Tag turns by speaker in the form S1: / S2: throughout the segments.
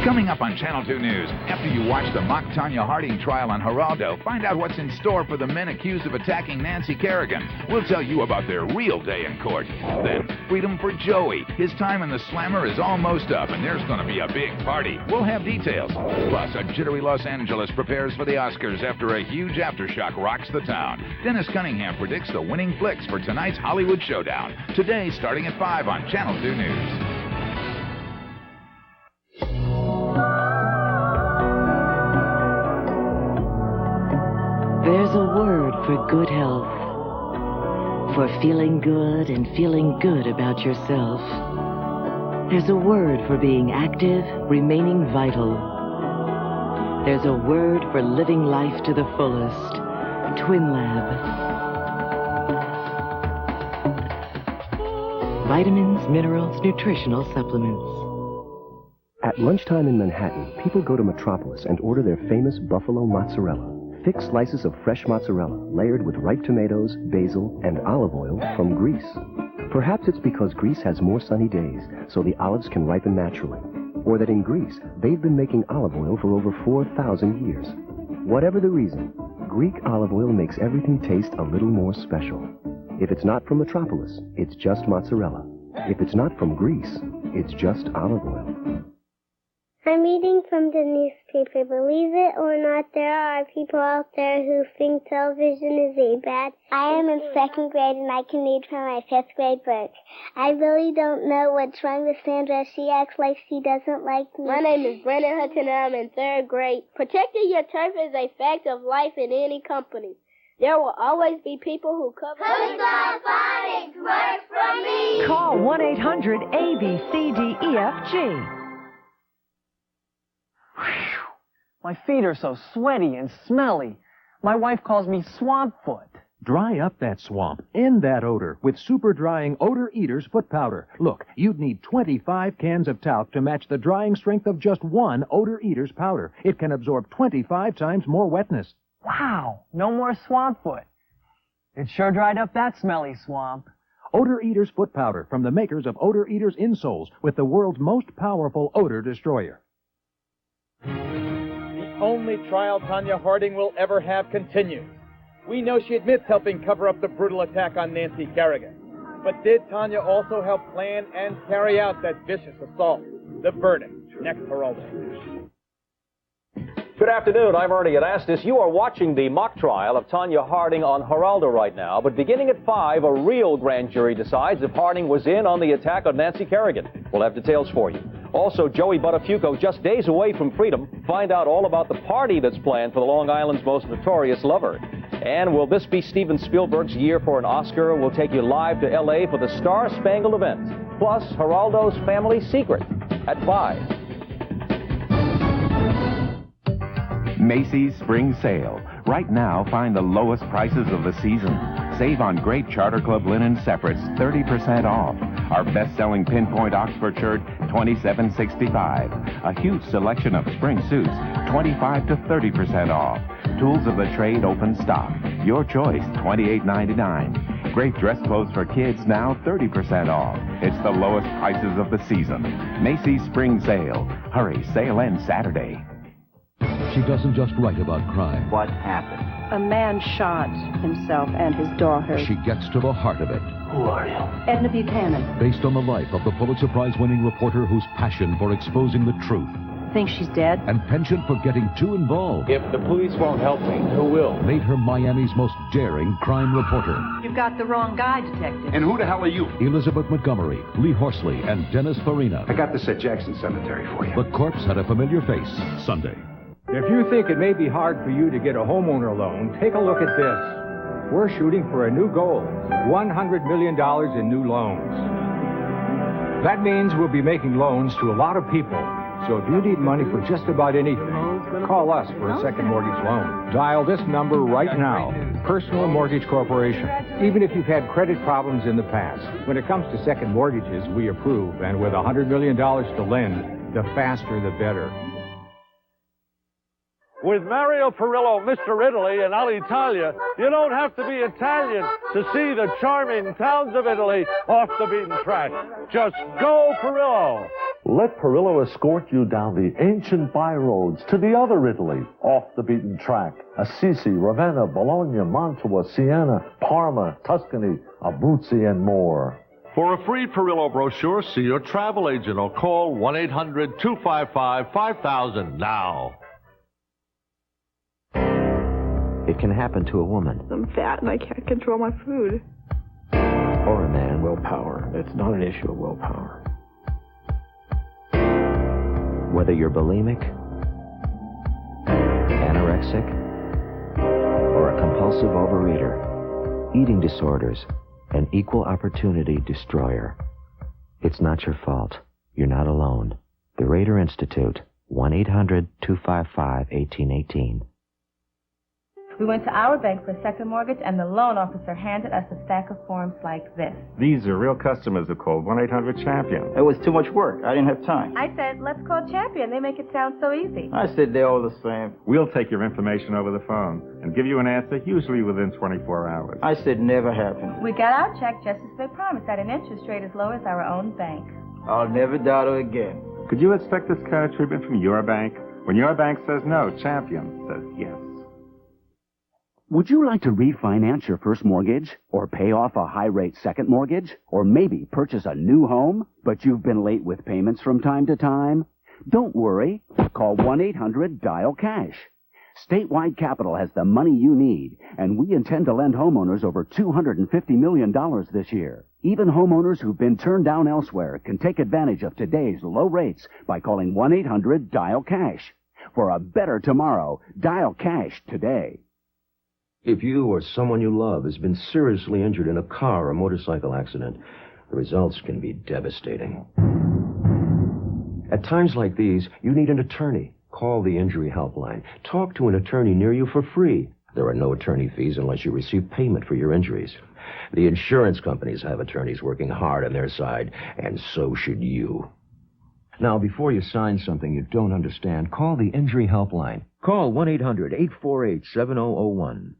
S1: Coming up on Channel 2 News, after you watch the mock Tonya Harding trial on Geraldo, find out what's in store for the men accused of attacking Nancy Kerrigan. We'll tell you about their real day in court. Then, freedom for Joey. His time in the Slammer is almost up, and there's going to be a big party. We'll have details. Plus, a jittery Los Angeles prepares for the Oscars after a huge aftershock rocks the town. Dennis Cunningham predicts the winning flicks for tonight's Hollywood Showdown. Today, starting at 5 on Channel 2 News.
S2: There's a word for good health, for feeling good and feeling good about yourself. There's a word for being active, remaining vital. There's a word for living life to the fullest. Twinlab. Vitamins, minerals, nutritional supplements.
S3: At lunchtime in Manhattan, people go to Metropolis and order their famous buffalo mozzarella. Thick slices of fresh mozzarella layered with ripe tomatoes, basil, and olive oil from Greece. Perhaps it's because Greece has more sunny days, so the olives can ripen naturally. Or that in Greece, they've been making olive oil for over 4,000 years. Whatever the reason, Greek olive oil makes everything taste a little more special. If it's not from Metropolis, it's just mozzarella. If it's not from Greece, it's just olive oil.
S4: I'm reading from the newspaper. Believe it or not, there are people out there who think television is a bad. I am in 2nd grade and I can read from my 5th grade book. I really don't know what's wrong with Sandra. She acts like she doesn't like me.
S5: My name is Brandon Hudson and I'm in 3rd grade. Protecting your turf is a fact of life in any company. There will always be people who cover...
S6: Phonics works for me!
S7: Call 1-800-ABCDEFG.
S8: My feet are so sweaty and smelly. My wife calls me swamp foot.
S9: Dry up that swamp. End that odor with super drying Odor-Eaters foot powder. Look, you'd need 25 cans of talc to match the drying strength of just one Odor-Eaters powder. It can absorb 25 times more wetness.
S8: Wow, no more swamp foot. It sure dried up that smelly swamp.
S9: Odor-Eaters foot powder from the makers of Odor-Eaters insoles with the world's most powerful odor destroyer.
S10: The only trial Tonya Harding will ever have continues. We know she admits helping cover up the brutal attack on Nancy Kerrigan. But did Tonya also help plan and carry out that vicious assault? The verdict, next Geraldo.
S11: Good afternoon. I'm Ernie Anastas. You are watching the mock trial of Tonya Harding on Geraldo right now. But beginning at 5, a real grand jury decides if Harding was in on the attack on Nancy Kerrigan. We'll have details for you. Also, Joey Buttafuoco, just days away from freedom, find out all about the party that's planned for the Long Island's most notorious lover. And will this be Steven Spielberg's year for an Oscar? We'll take you live to L.A. for the Star-Spangled event. Plus, Geraldo's family secret at 5.
S12: Macy's Spring Sale. Right now, find the lowest prices of the season. Save on great Charter Club linen separates, 30% off. Our best-selling Pinpoint Oxford shirt, $27.65. A huge selection of spring suits, 25 to 30% off. Tools of the trade open stock. Your choice, $28.99. Great dress clothes for kids now, 30% off. It's the lowest prices of the season. Macy's Spring Sale. Hurry, sale ends Saturday.
S13: She doesn't just write about crime.
S14: What happened?
S15: A man shot himself and his daughter.
S13: She gets to the heart of it.
S14: Who are you?
S15: Edna Buchanan.
S13: Based on the life of the Pulitzer Prize-winning reporter whose passion for exposing the truth.
S15: Think she's dead?
S13: And penchant for getting too involved.
S10: If the police won't help me, who will?
S13: Made her Miami's most daring crime reporter.
S15: You've got the wrong guy, Detective.
S14: And who the hell are you?
S13: Elizabeth Montgomery, Lee Horsley, and Dennis Farina.
S14: I got this at Jackson Cemetery for you.
S13: The corpse had a familiar face. Sunday.
S16: If you think it may be hard for you to get a homeowner loan, take a look at this. We're shooting for a new goal, $100 million in new loans. That means we'll be making loans to a lot of people. So if you need money for just about anything, call us for a second mortgage loan. Dial this number right now, Personal Mortgage Corporation. Even if you've had credit problems in the past, when it comes to second mortgages, we approve. And with $100 million to lend, the faster the better.
S17: With Mario Perillo, Mr. Italy, and Alitalia, you don't have to be Italian to see the charming towns of Italy off the beaten track. Just go Perillo. Let Perillo escort you down the ancient byroads to the other Italy, off the beaten track. Assisi, Ravenna, Bologna, Mantua, Siena, Parma, Tuscany, Abruzzi, and more. For a free Perillo brochure, see your travel agent or call 1-800-255-5000 now.
S3: It can happen to a woman.
S7: I'm fat and I can't control my food.
S3: Or a man.
S14: Willpower. It's not an issue of willpower.
S3: Whether you're bulimic, anorexic, or a compulsive overeater, eating disorders, an equal opportunity destroyer. It's not your fault. You're not alone. The Rader Institute, 1-800-255-1818.
S18: We went to our bank for a second mortgage, and the loan officer handed us a stack of forms like this.
S19: These are real customers who called 1-800-CHAMPION.
S20: It was too much work. I didn't have time.
S18: I said, let's call Champion. They make it sound so easy.
S20: I said they're all the same.
S19: We'll take your information over the phone and give you an answer usually within 24 hours.
S20: I said never happened.
S18: We got our check just as they promised at an interest rate as low as our own bank.
S20: I'll never doubt it again.
S19: Could you expect this kind of treatment from your bank? When your bank says no, Champion says yes.
S21: Would you like to refinance your first mortgage? Or pay off a high-rate second mortgage? Or maybe purchase a new home, but you've been late with payments from time to time? Don't worry. Call 1-800-DIAL-CASH. Statewide Capital has the money you need, and we intend to lend homeowners over $250 million this year. Even homeowners who've been turned down elsewhere can take advantage of today's low rates by calling 1-800-DIAL-CASH. For a better tomorrow, dial cash today.
S3: If you or someone you love has been seriously injured in a car or motorcycle accident, the results can be devastating. At times like these, you need an attorney. Call the Injury Helpline. Talk to an attorney near you for free. There are no attorney fees unless you receive payment for your injuries. The insurance companies have attorneys working hard on their side, and so should you. Now, before you sign something you don't understand, call the Injury Helpline. Call 1-800-848-7001.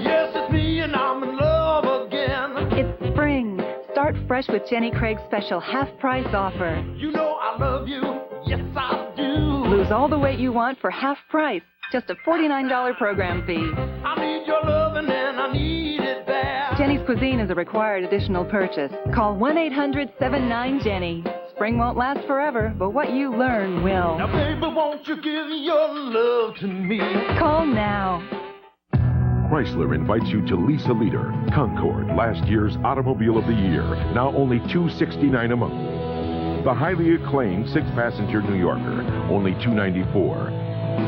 S6: Yes, it's me and I'm in love again.
S22: It's spring. Start fresh with Jenny Craig's special half-price offer.
S6: You know I love you. Yes, I do.
S22: Lose all the weight you want for half price. Just a $49 program fee.
S6: I need your loving and I need it bad.
S22: Jenny's Cuisine is a required additional purchase. Call 1-800-79-JENNY. Spring won't last forever, but what you learn will.
S6: Now, baby, won't you give your love to me?
S22: Call now.
S23: Chrysler invites you to lease a leader. Concord, last year's Automobile of the Year, now only $269 a month. The highly acclaimed 6-passenger New Yorker, only $294.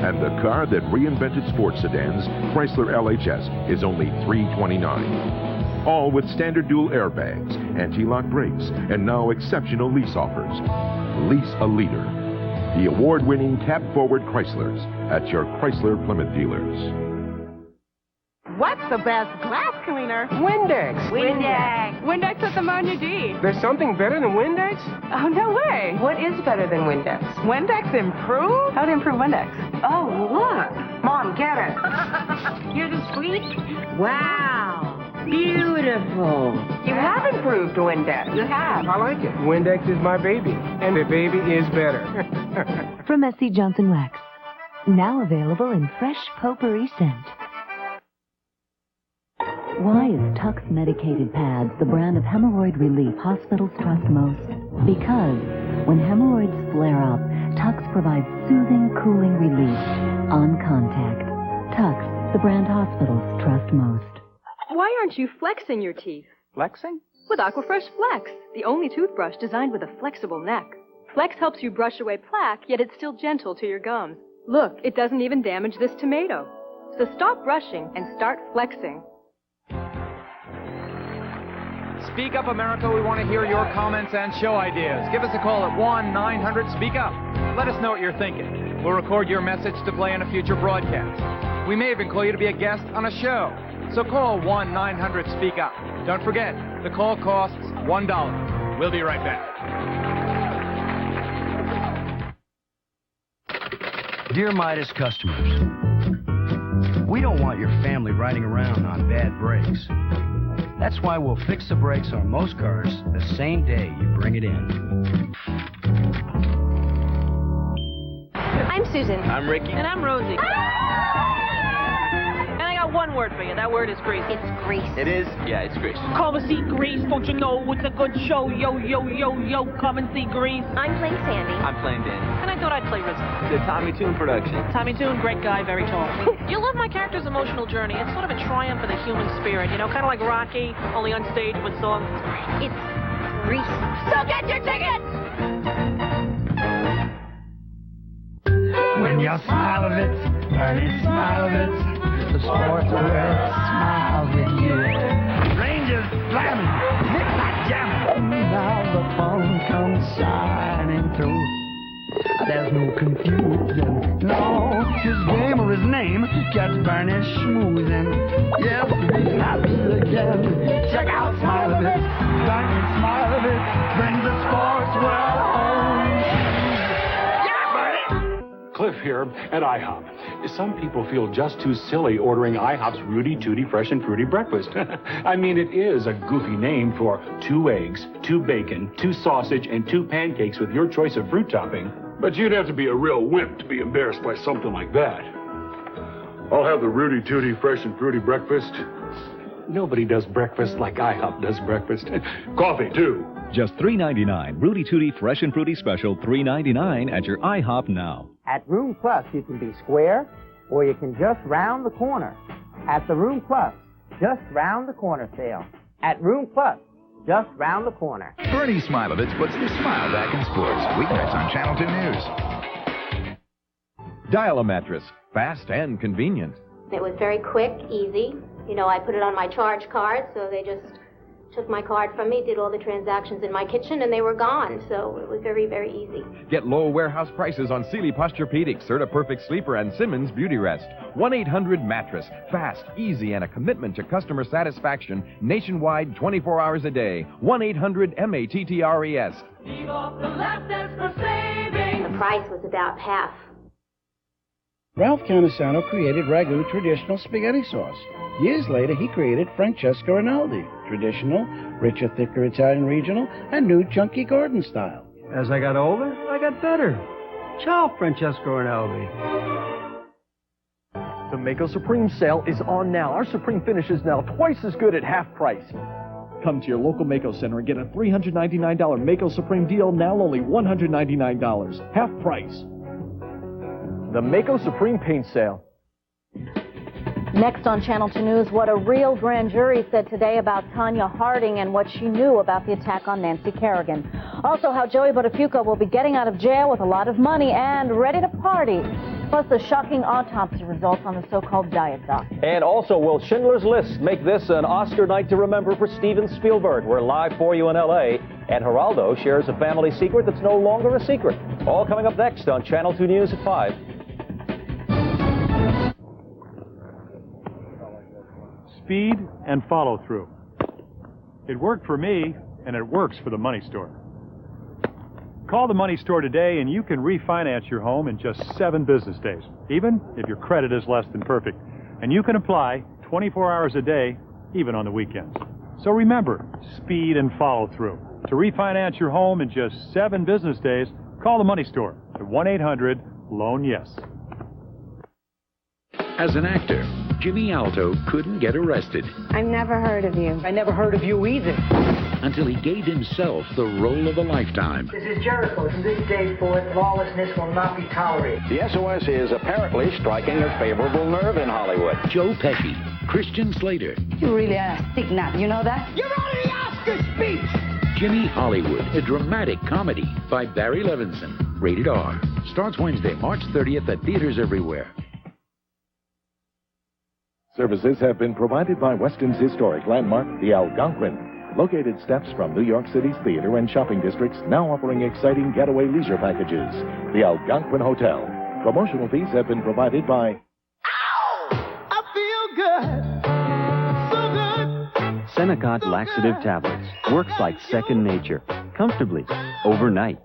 S23: And the car that reinvented sports sedans, Chrysler LHS, is only $329. All with standard dual airbags, anti-lock brakes, and now exceptional lease offers. Lease a leader. The award-winning cab-forward Chryslers at your Chrysler Plymouth dealers.
S24: What's the best glass cleaner?
S25: Windex.
S24: Windex. Windex with the Money.
S25: There's something better than Windex?
S24: Oh, no way.
S25: What is better than Windex?
S24: Windex improved?
S25: How to improve Windex?
S24: Oh, look.
S25: Mom, get it.
S24: Here's a sweet.
S25: Wow. Beautiful.
S24: You have improved Windex. You have.
S25: I like it. Windex is my baby, and the baby is better.
S2: From SC Johnson Wax. Now available in fresh potpourri scent. Why is Tux Medicated Pads the brand of hemorrhoid relief hospitals trust most? Because when hemorrhoids flare up, Tux provides soothing, cooling relief on contact. Tux, the brand hospitals trust most.
S26: Why aren't you flexing your teeth?
S19: Flexing?
S26: With Aquafresh Flex, the only toothbrush designed with a flexible neck. Flex helps you brush away plaque, yet it's still gentle to your gums. Look, it doesn't even damage this tomato. So stop brushing and start flexing.
S10: Speak Up America, we want to hear your comments and show ideas. Give us a call at 1-900-SPEAK-UP. Let us know what you're thinking. We'll record your message to play in a future broadcast. We may even call you to be a guest on a show. So call 1-900-SPEAK-UP. Don't forget, the call costs $1. We'll be right back.
S27: Dear Midas customers, we don't want your family riding around on bad brakes. That's why we'll fix the brakes on most cars the same day you bring it in.
S1: Susan.
S4: I'm Ricky.
S1: And I'm Rosie. And I got one word for you. That word is grease. It's grease.
S4: It is? Yeah, it's grease.
S1: Come and see Grease. Don't you know it's a good show? Yo, yo, yo, yo. Come and see Grease. I'm playing Sandy.
S4: I'm playing Danny.
S1: And I thought I'd play Rizzo.
S4: The Tommy Toon production.
S1: Tommy Toon, great guy, very tall. You'll love my character's emotional journey. It's sort of a triumph of the human spirit, you know, kind of like Rocky, only on stage with songs. It's Grease. So get your tickets!
S6: When you smile of it, early smile of it, the sports world smiles with you. Rangers slamming, midnight jamming, now the fun comes shining through. There's no confusion, no, his game or his name gets Bernie schmoozing. Yes, be happy again, check out Smile of It, Bernie Smile of It, brings the sports world home.
S5: Cliff here at IHOP. Some people feel just too silly ordering IHOP's Rooty, Tooty, Fresh and Fruity breakfast. I mean, it is a goofy name for 2 eggs, 2 bacon, 2 sausage, and 2 pancakes with your choice of fruit topping.
S8: But you'd have to be a real wimp to be embarrassed by something like that. I'll have the Rooty, Tooty, Fresh and Fruity breakfast.
S5: Nobody does breakfast like IHOP does breakfast.
S8: Coffee, too.
S9: Just $3.99. Rooty Tooty Fresh and Fruity Special, $3.99 at your IHOP now.
S11: At Room Plus, you can be square, or you can just round the corner. At the Room Plus, just round the corner sale. At Room Plus, just round the corner.
S12: Bernie Smilovitz puts the smile back in sports. Weeknights on Channel 2 News.
S28: Dial-A-Mattress. Fast and convenient.
S29: It was very quick, easy. You know, I put it on my charge card, so they just took my card from me, did all the transactions in my kitchen, and they were gone. So it was very, very easy.
S28: Get low warehouse prices on Sealy Posturepedic, Serta Perfect Sleeper, and Simmons Beauty Rest. 1-800-Mattress. Fast, easy, and a commitment to customer satisfaction nationwide 24 hours a day. 1-800-MATTRES.
S29: Leave off the left desk for saving. The price was about half.
S30: Ralph Canasano created Ragu traditional spaghetti sauce. Years later, he created Francesco Rinaldi, traditional, richer, thicker Italian regional, and new chunky garden style.
S25: As I got older, I got better. Ciao, Francesco Rinaldi.
S31: The Maaco Supreme sale is on now. Our Supreme finish is now twice as good at half price. Come to your local Maaco Center and get a $399 Maaco Supreme deal, now only $199. Half price. The Maaco Supreme paint sale.
S32: Next on Channel 2 News, what a real grand jury said today about Tanya Harding and what she knew about the attack on Nancy Kerrigan. Also, how Joey Buttafuoco will be getting out of jail with a lot of money and ready to party. Plus, the shocking autopsy results on the so-called diet doc.
S33: And also, will Schindler's List make this an Oscar night to remember for Steven Spielberg? We're live for you in L.A., and Geraldo shares a family secret that's no longer a secret. All coming up next on Channel 2 News at 5.
S34: Speed and follow-through. It worked for me, and it works for the money store. Call the money store today, and you can refinance your home in just 7 business days, even if your credit is less than perfect. And you can apply 24 hours a day, even on the weekends. So remember, speed and follow-through. To refinance your home in just 7 business days, call the money store at 1-800-LOAN-YES.
S35: As an actor, Jimmy Alto couldn't get arrested.
S36: I've never heard of you. I never heard of you either.
S35: Until he gave himself the role of a lifetime.
S37: This is Jericho. From this day forth, lawlessness will not be tolerated.
S38: The SOS is apparently striking a favorable nerve in Hollywood.
S35: Joe Pesci, Christian Slater.
S36: You really are a stick nut, you know that?
S37: You're out of the Oscar speech!
S35: Jimmy Hollywood, a dramatic comedy by Barry Levinson. Rated R. Starts Wednesday, March 30th at theaters everywhere.
S3: Services have been provided by Weston's historic landmark, the Algonquin. Located steps from New York City's theater and shopping districts, now offering exciting getaway leisure packages. The Algonquin Hotel. Promotional fees have been provided by...
S6: I feel good. So good.
S39: Senokot laxative tablets. Works like second nature. Comfortably. Overnight.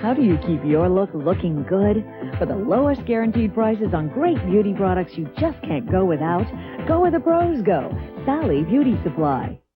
S40: How do you keep your look looking good? For the lowest guaranteed prices on great beauty products you just can't go without, go where the pros go. Sally Beauty Supply.